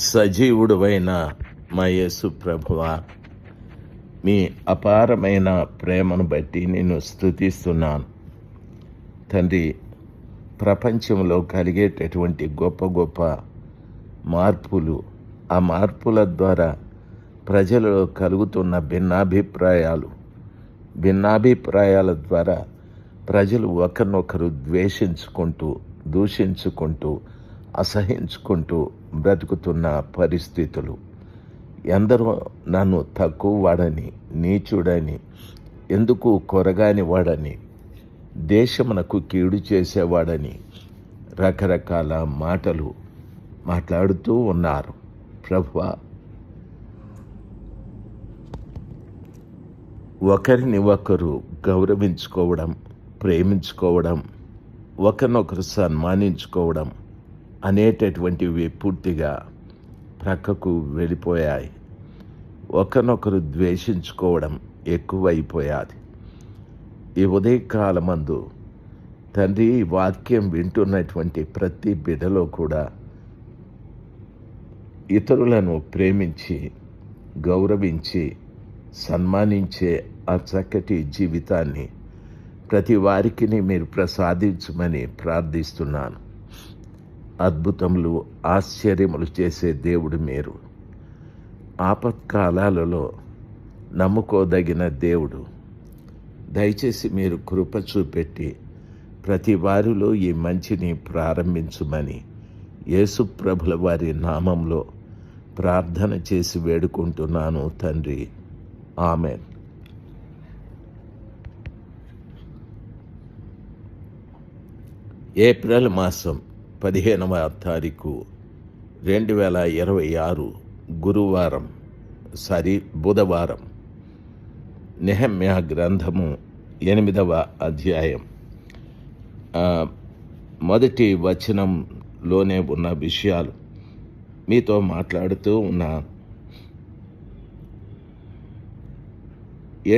సజీవుడువైన మా యేసు ప్రభువా, మీ అపారమైన ప్రేమను బట్టి నేను స్తుతిస్తున్నాను తండ్రి. ప్రపంచంలో కలిగేటటువంటి గొప్ప గొప్ప మార్పులు, ఆ మార్పుల ద్వారా ప్రజలలో కలుగుతున్న భిన్నాభిప్రాయాల ద్వారా ప్రజలు ఒకరినొకరు ద్వేషించుకుంటూ, దూషించుకుంటూ, అసహించుకుంటూ బ్రతుకుతున్న పరిస్థితులు. ఎందరో నన్ను తక్కువ వాడని, నీచుడని, ఎందుకు కొరగాని వాడని, దేశమునకు కీడు చేసేవాడని రకరకాల మాటలు మాట్లాడుతూ ఉన్నారు. ప్రభువా, ఒకరిని ఒకరు గౌరవించుకోవడం, ప్రేమించుకోవడం, ఒకరినొకరు సన్మానించుకోవడం అనేటటువంటివి పూర్తిగా ప్రక్కకు వెళ్ళిపోయాయి. ఒకరినొకరు ద్వేషించుకోవడం ఎక్కువైపోయాది. ఈ ఉదయకాలమందు తండ్రి, వాక్యం వింటున్నటువంటి ప్రతి బిడ్డలో కూడా ఇతరులను ప్రేమించి, గౌరవించి, సన్మానించే ఆ చక్కటి జీవితాన్ని ప్రతి వారికి మీరు ప్రసాదించమని ప్రార్థిస్తున్నాను. అద్భుతములు, ఆశ్చర్యములు చేసే దేవుడు మీరు. ఆపత్కాలాలలో నమ్ముకోదగిన దేవుడు. దయచేసి మీరు కృప చూపెట్టి ప్రతి వారిలో ఈ మంచిని ప్రారంభించుమని యేసు ప్రభుల వారి నామంలో ప్రార్థన చేసి వేడుకుంటున్నాను తండ్రి. ఆమెన్. ఏప్రిల్ మాసం 15వ తారీఖు 2026 బుధవారం. నెహెమ్యా గ్రంథము 8వ అధ్యాయం మొదటి వచనంలోనే ఉన్న విషయాలు మీతో మాట్లాడుతూ ఉన్నా.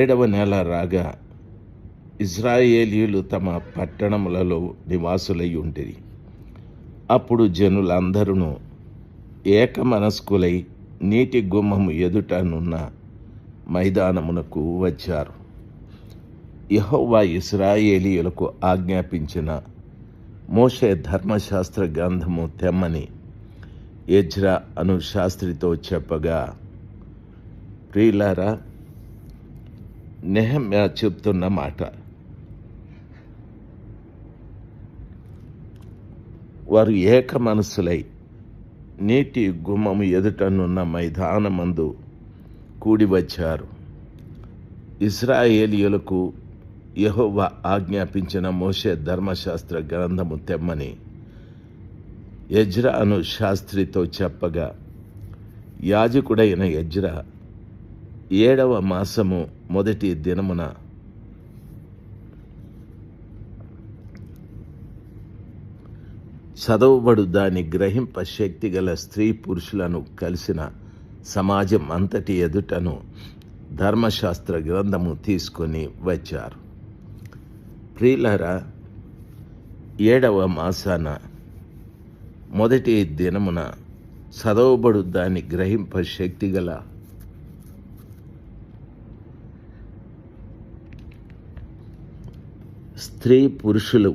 7వ నెల రాగా ఇశ్రాయేలీయులు తమ పట్టణములలో నివాసులై ఉండిరి. అప్పుడు జనులందరూ ఏకమనస్కులై నీటి గుమ్మము ఎదుటనున్న మైదానమునకు వచ్చారు. యెహోవా ఇశ్రాయేలీయులకు ఆజ్ఞాపించిన మోషే ధర్మశాస్త్ర గ్రంథము తెమ్మని ఎజ్రా అను శాస్త్రితో చెప్పగా, ప్రియులారా, నెహెమ్యా చెప్తున్న మాట, వారు ఏక మనసులై నీటి గుమ్మము ఎదుటనున్న మైదానమందు కూడి వచ్చారు. ఇశ్రాయేలీయులకు యెహోవా ఆజ్ఞాపించిన మోషే ధర్మశాస్త్ర గ్రంథము తెమ్మని ఎజ్రా అను శాస్త్రితో చెప్పగా, యాజకుడైన ఎజ్రా 7వ మాసము మొదటి దినమున చదవబడు దాని గ్రహింప శక్తి గల స్త్రీ పురుషులను కలిసిన సమాజం అంతటి ఎదుటను ధర్మశాస్త్ర గ్రంథము తీసుకొని వచ్చారు. ప్రియులారా, 7వ మాసాన మొదటి దినమున చదవబడు దాని గ్రహింప శక్తి గల స్త్రీ పురుషులు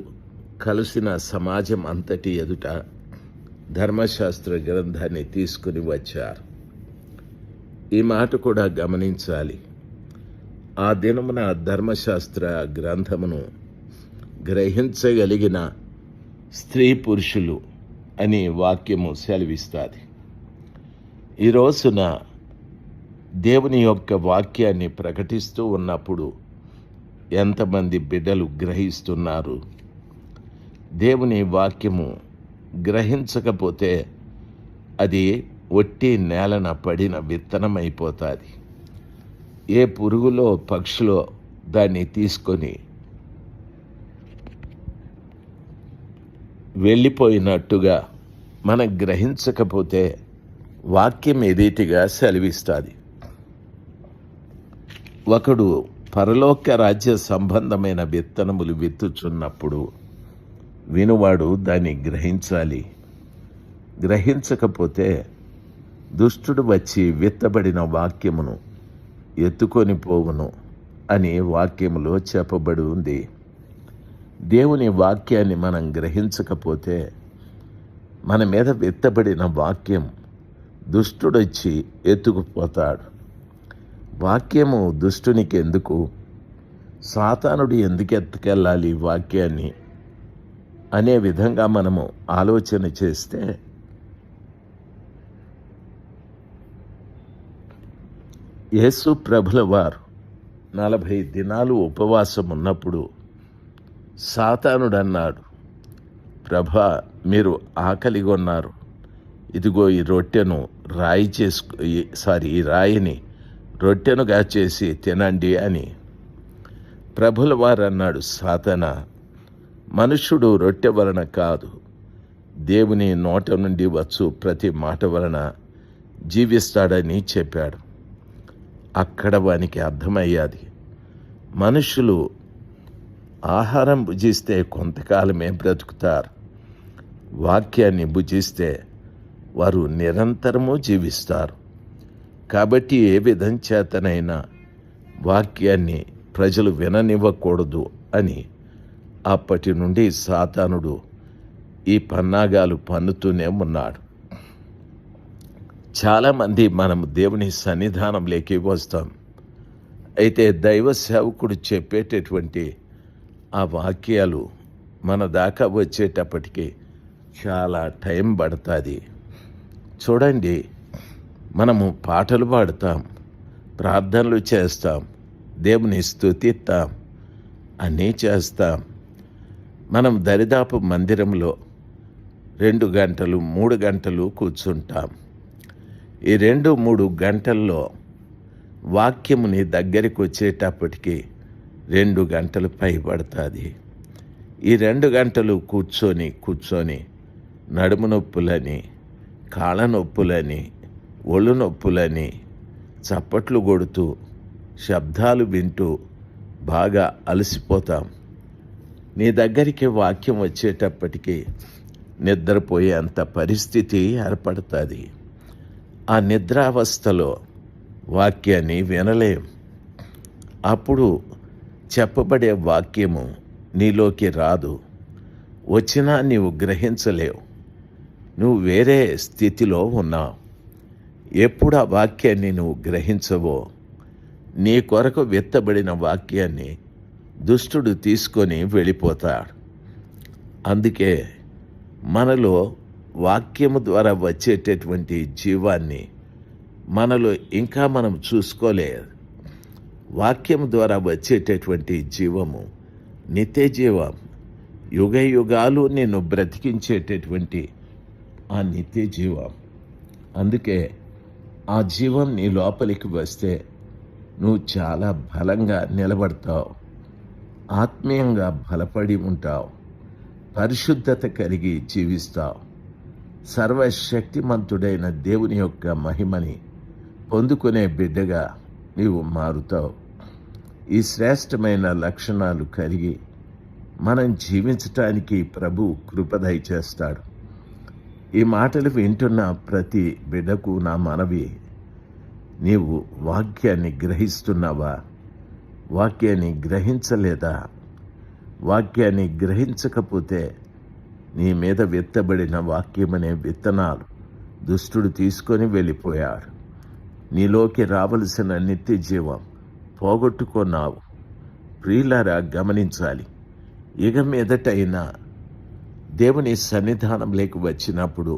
కలిసిన సమాజం అంతటి ఎదుట ధర్మశాస్త్ర గ్రంథాన్ని తీసుకుని వచ్చారు. ఈ మాట కూడా గమనించాలి. ఆ దినమున ధర్మశాస్త్ర గ్రంథమును గ్రహించగలిగిన స్త్రీ పురుషులు అని వాక్యము సెలవిస్తుంది. ఈ రోజున దేవుని యొక్క వాక్యాన్ని ప్రకటిస్తూ ఉన్నప్పుడు ఎంతమంది బిడ్డలు గ్రహిస్తున్నారు? దేవుని వాక్యము గ్రహించకపోతే అది ఒట్టి నేలన పడిన విత్తనమైపోతుంది. ఏ పురుగులో పక్షులో దాన్ని తీసుకొని వెళ్ళిపోయినట్టుగా మనం గ్రహించకపోతే వాక్యం ఏ రీతిగా సెలవిస్తుంది. ఒకడు పరలోక రాజ్య సంబంధమైన విత్తనములు విత్తుచున్నప్పుడు వినువాడు దాన్ని గ్రహించాలి. గ్రహించకపోతే దుష్టుడు వచ్చి విత్తబడిన వాక్యమును ఎత్తుకొని పోవును అని వాక్యములో చెప్పబడి ఉంది. దేవుని వాక్యాన్ని మనం గ్రహించకపోతే మన మీద విత్తబడిన వాక్యం దుష్టుడొచ్చి ఎత్తుకుపోతాడు. వాక్యము దుష్టునికి ఎందుకు? సాతానుడు ఎందుకు ఎత్తుకెళ్ళాలి వాక్యాన్ని అనే విధంగా మనము ఆలోచన చేస్తే యేసు ప్రభుల వారు 40 దినాలు ఉపవాసం ఉన్నప్పుడు సాతానుడు అన్నాడు, ప్రభా, మీరు ఆకలిగొన్నారు, ఇదిగో ఈ రొట్టెను ఈ రాయిని రొట్టెనుగా చేసి తినండి అని. ప్రభుల వారు అన్నాడు, సాతానా, మనుష్యుడు రొట్టె వలన కాదు, దేవుని నోట నుండి వచ్చు ప్రతి మాట వలన జీవిస్తాడని చెప్పాడు. అక్కడ వానికి అర్థమయ్యాది, మనుషులు ఆహారం భుజిస్తే కొంతకాలమే బ్రతుకుతారు, వాక్యాన్ని భుజిస్తే వారు నిరంతరము జీవిస్తారు. కాబట్టి ఏ విధం చేతనైనా వాక్యాన్ని ప్రజలు విననివ్వకూడదు అని అప్పటి నుండి సాతానుడు ఈ పన్నాగాలు పన్నుతూనే ఉన్నాడు. చాలామంది మనం దేవుని సన్నిధానంలోకి వస్తాం, అయితే దైవ సేవకుడు చెప్పేటటువంటి ఆ వాక్యాలు మన దాకా వచ్చేటప్పటికి చాలా టైం పడుతుంది. చూడండి, మనము పాటలు పాడతాం, ప్రార్థనలు చేస్తాం, దేవుని స్తుతిస్తాం, అన్నీ చేస్తాం. మనం దరిదాపు మందిరంలో 2 గంటలు 3 గంటలు కూర్చుంటాం. ఈ 2-3 గంటల్లో వాక్యముని దగ్గరికి వచ్చేటప్పటికి 2 గంటలు పైబడుతుంది. ఈ 2 గంటలు కూర్చొని నడుము నొప్పులని, కాళ్ళ నొప్పులని, ఒళ్ళు నొప్పులని, చప్పట్లు కొడుతూ శబ్దాలు వింటూ బాగా అలసిపోతాం. నీ దగ్గరికి వాక్యం వచ్చేటప్పటికి నిద్రపోయేంత పరిస్థితి ఏర్పడుతుంది. ఆ నిద్రావస్థలో వాక్యాన్ని వినలేం. అప్పుడు చెప్పబడే వాక్యము నీలోకి రాదు. వచ్చినా నీవు గ్రహించలేవు. నువ్వు వేరే స్థితిలో ఉన్నావు. ఎప్పుడు ఆ వాక్యాన్ని నువ్వు గ్రహించవో, నీ కొరకు విత్తబడిన వాక్యాన్ని దుష్టుడు తీసుకొని వెళ్ళిపోతాడు. అందుకే మనలో వాక్యము ద్వారా వచ్చేటటువంటి జీవాన్ని మనలో ఇంకా మనం చూసుకోలేదు. వాక్యం ద్వారా వచ్చేటటువంటి జీవము నిత్య జీవం, యుగ యుగాలు నిన్ను బ్రతికించేటటువంటి ఆ నిత్య జీవం. అందుకే ఆ జీవం నీ లోపలికి వస్తే నువ్వు చాలా బలంగా నిలబడతావు, ఆత్మీయంగా బలపడి ఉంటావు, పరిశుద్ధత కలిగి జీవిస్తావు, సర్వశక్తిమంతుడైన దేవుని యొక్క మహిమని పొందుకునే బిడ్డగా నీవు మారుతావు. ఈ శ్రేష్టమైన లక్షణాలు కలిగి మనం జీవించటానికి ప్రభు కృప దయచేస్తాడు. ఈ మాటలు వింటున్న ప్రతి బిడ్డకు నా మనవి, నీవు వాక్యాన్ని గ్రహిస్తున్నావా? వాక్యాన్ని గ్రహించలేదా? వాక్యాన్ని గ్రహించకపోతే నీ మీద విత్తబడిన వాక్యమనే విత్తనాలు దుష్టుడు తీసుకొని వెళ్ళిపోయాడు. నీలోకి రావలసిన నిత్య జీవం పోగొట్టుకున్నావు. ప్రియులారా, గమనించాలి. ఇక మీదటైనా దేవుని సన్నిధానంలోకి వచ్చినప్పుడు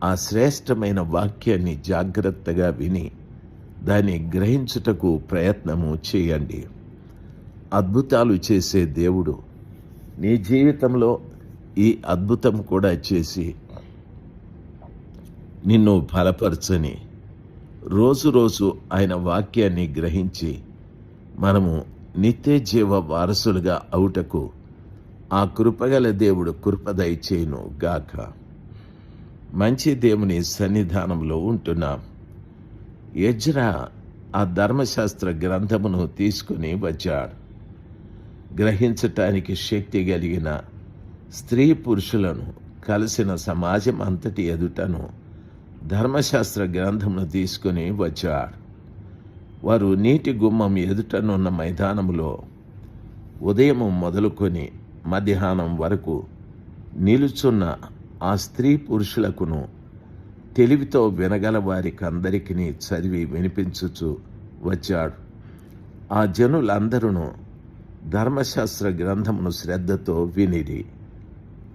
ఆ శ్రేష్టమైన వాక్యాన్ని జాగ్రత్తగా విని దాన్ని గ్రహించుటకు ప్రయత్నము చేయండి. అద్భుతాలు చేసే దేవుడు నీ జీవితంలో ఈ అద్భుతం కూడా చేసి నిన్ను బలపరచని, రోజు ఆయన వాక్యాన్ని గ్రహించి మనము నిత్య జీవ వారసులుగా అవుటకు ఆ కృపగల దేవుడు కృప దయచేయును గాక. మంచి దేవుని సన్నిధానంలో ఉంటున్నాం. ఎజ్రా ఆ ధర్మశాస్త్ర గ్రంథమును తీసుకుని వచ్చాడు. గ్రహించటానికి శక్తి కలిగిన స్త్రీ పురుషులను కలిసిన సమాజం అంతటి ఎదుటను ధర్మశాస్త్ర గ్రంథమును తీసుకుని వచ్చాడు. వారు నీటి గుమ్మం ఎదుటనున్న మైదానములో ఉదయం మొదలుకొని మధ్యాహ్నం వరకు నిలుచున్న ఆ స్త్రీ పురుషులకును తెలివితో వినగల వారికి అందరికీ చదివి వినిపించుచు వచ్చాడు. ఆ జనులందరూ ధర్మశాస్త్ర గ్రంథమును శ్రద్ధతో వినిరి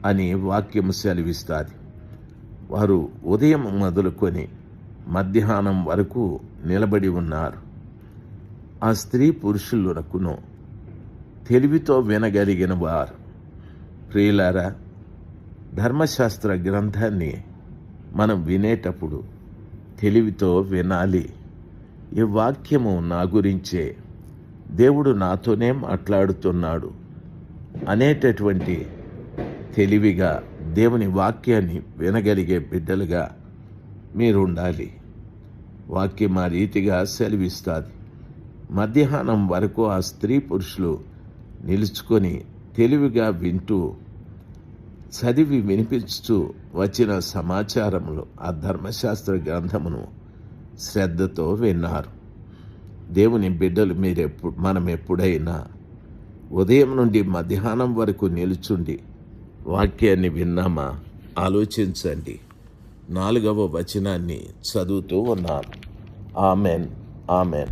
అని వాక్యము సెలవిస్తుంది. వారు ఉదయం మొదలుకొని మధ్యాహ్నం వరకు నిలబడి ఉన్నారు. ఆ స్త్రీ పురుషులకును తెలివితో వినగలిగిన వారు. ప్రియులారా, ధర్మశాస్త్ర గ్రంథాన్ని మనం వినేటప్పుడు తెలివితో వినాలి. ఈ వాక్యము నా గురించే, దేవుడు నాతోనే మాట్లాడుతున్నాడు అనేటటువంటి తెలివిగా దేవుని వాక్యాన్ని వినగలిగే బిడ్డలుగా మీరు ఉండాలి. వాక్యం ఆ రీతిగా సెలవిస్తుంది. మధ్యాహ్నం వరకు ఆ స్త్రీ పురుషులు నిలుచుకొని తెలివిగా వింటూ చదివి వినిపించుతూ వచ్చిన సమాచారములు ఆ ధర్మశాస్త్ర గ్రంథమును శ్రద్ధతో విన్నారు. దేవుని బిడ్డలు మనం ఎప్పుడైనా ఉదయం నుండి మధ్యాహ్నం వరకు నిలుచుండి వాక్యాన్ని విన్నామా? ఆలోచించండి. 4వ వచనాన్ని చదువుతూ ఉన్నాను. Amen, amen.